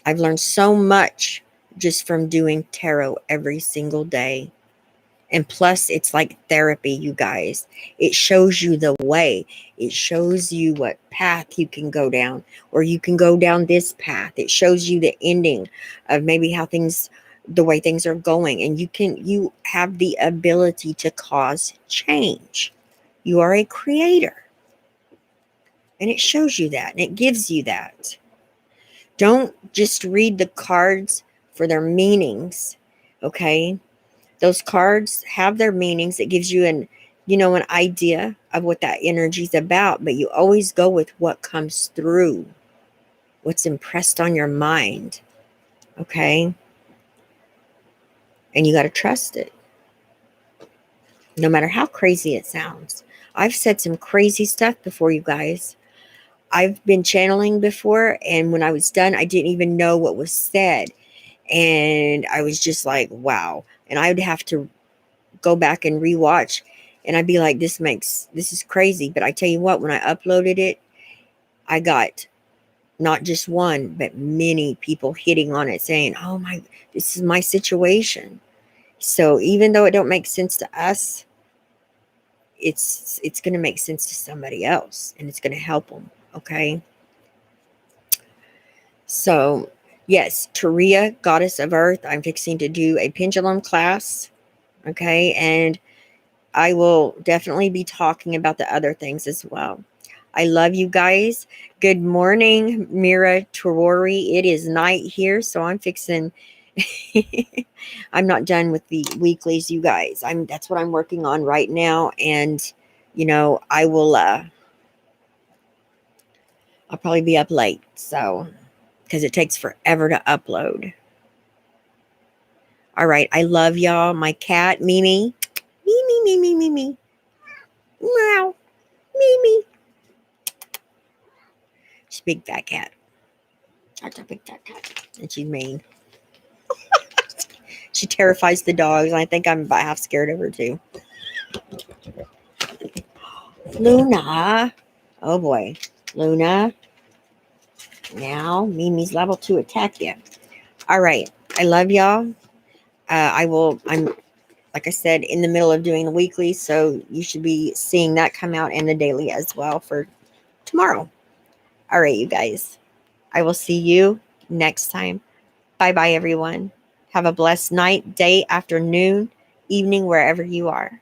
I've learned so much just from doing tarot every single day. And plus, it's like therapy, you guys. It shows you the way. It shows you what path you can go down, or you can go down this path. It shows you the ending of maybe how things, the way things are going. And you have the ability to cause change. You are a creator. And it shows you that, and it gives you that. Don't just read the cards for their meanings, okay? Those cards have their meanings. It gives you an idea of what that energy is about, but you always go with what comes through, what's impressed on your mind. Okay? And you got to trust it, no matter how crazy it sounds. I've said some crazy stuff before, you guys. I've been channeling before, and when I was done, I didn't even know what was said. And I was just like, wow. And I would have to go back and rewatch, and I'd be like, this is crazy. But I tell you what, when I uploaded it, I got not just one, but many people hitting on it saying, oh my, this is my situation. So even though it don't make sense to us, it's going to make sense to somebody else, and it's going to help them. Okay. So yes, Taria, goddess of earth, I'm fixing to do a pendulum class. Okay. And I will definitely be talking about the other things as well. I love you guys. Good morning, Mira Torori. It is night here, so I'm fixing. I'm not done with the weeklies, you guys. That's what I'm working on right now, and I will. I'll probably be up late, so because it takes forever to upload. All right, I love y'all. My cat, Mimi, Mimi, meow, Mimi. She's a big fat cat. That's a big fat cat, and she's mean. She terrifies the dogs, and I think I'm about half scared of her too. Luna. Oh boy. Luna. Now Mimi's level 2 attack you. All right. I love y'all. I'm, like I said, in the middle of doing the weekly, so you should be seeing that come out in the daily as well for tomorrow. All right, you guys. I will see you next time. Bye-bye, everyone. Have a blessed night, day, afternoon, evening, wherever you are.